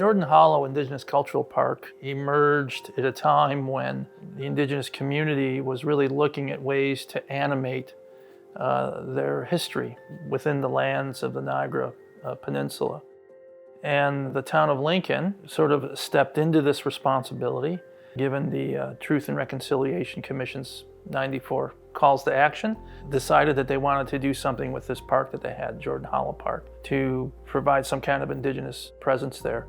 Jordan Hollow Indigenous Cultural Park emerged at a time when the Indigenous community was really looking at ways to animate their history within the lands of the Niagara Peninsula. And the town of Lincoln sort of stepped into this responsibility, given the Truth and Reconciliation Commission's 94 calls to action, decided that they wanted to do something with this park that they had, Jordan Hollow Park, to provide some kind of Indigenous presence there.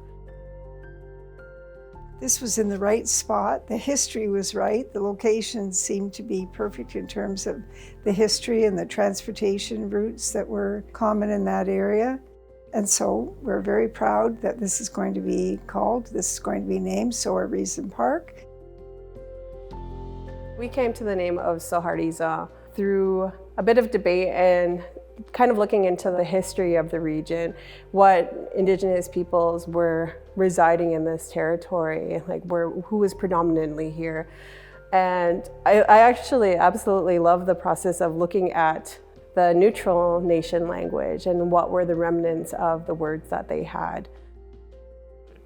This was in the right spot. The history was right. The location seemed to be perfect in terms of the history and the transportation routes that were common in that area. And so we're very proud that this is going to be named Sho'ari Park. We came to the name of Sho'ari through a bit of debate and kind of looking into the history of the region, what Indigenous peoples were residing in this territory, who was predominantly here. And I actually absolutely love the process of looking at the neutral nation language and what were the remnants of the words that they had.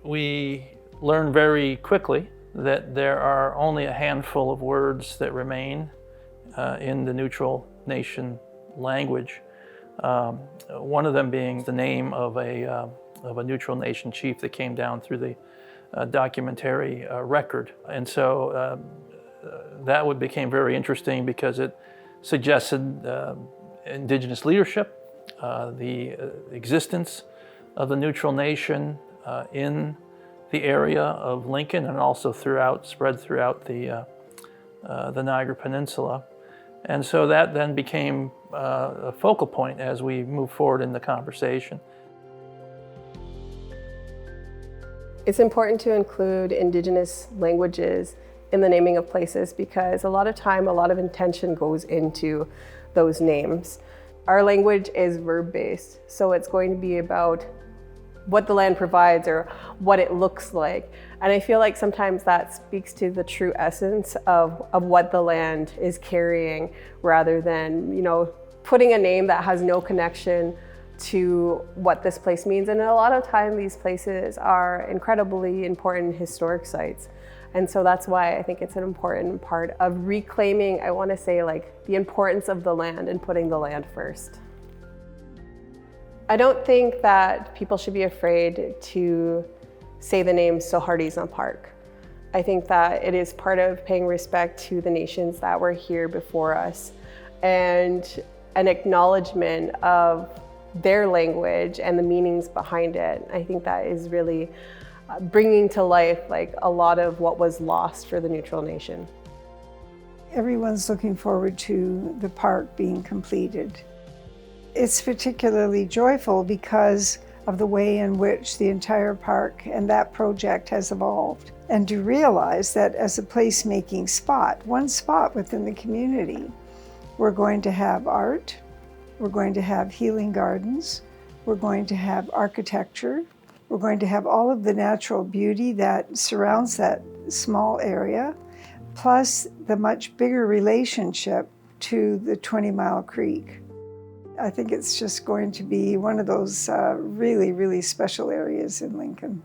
We learned very quickly that there are only a handful of words that remain in the neutral nation language. One of them being the name of a neutral nation chief that came down through the documentary record. And so that became very interesting because it suggested Indigenous leadership, the existence of the neutral nation in the area of Lincoln and also spread throughout the Niagara Peninsula. And so that then became a focal point as we move forward in the conversation. It's important to include Indigenous languages in the naming of places because a lot of intention goes into those names. Our language is verb-based, so it's going to be about what the land provides or what it looks like. And I feel like sometimes that speaks to the true essence of what the land is carrying rather than, putting a name that has no connection to what this place means. And a lot of time these places are incredibly important historic sites. And so that's why I think it's an important part of reclaiming, I want to say, the importance of the land and putting the land first. I don't think that people should be afraid to say the name Sho'ari Park. I think that it is part of paying respect to the nations that were here before us and an acknowledgement of their language and the meanings behind it. I think that is really bringing to life a lot of what was lost for the neutral nation. Everyone's looking forward to the park being completed. It's particularly joyful because of the way in which the entire park and that project has evolved. And to realize that as a placemaking spot, one spot within the community, we're going to have art, we're going to have healing gardens, we're going to have architecture, we're going to have all of the natural beauty that surrounds that small area, plus the much bigger relationship to the 20 Mile Creek. I think it's just going to be one of those really, really special areas in Lincoln.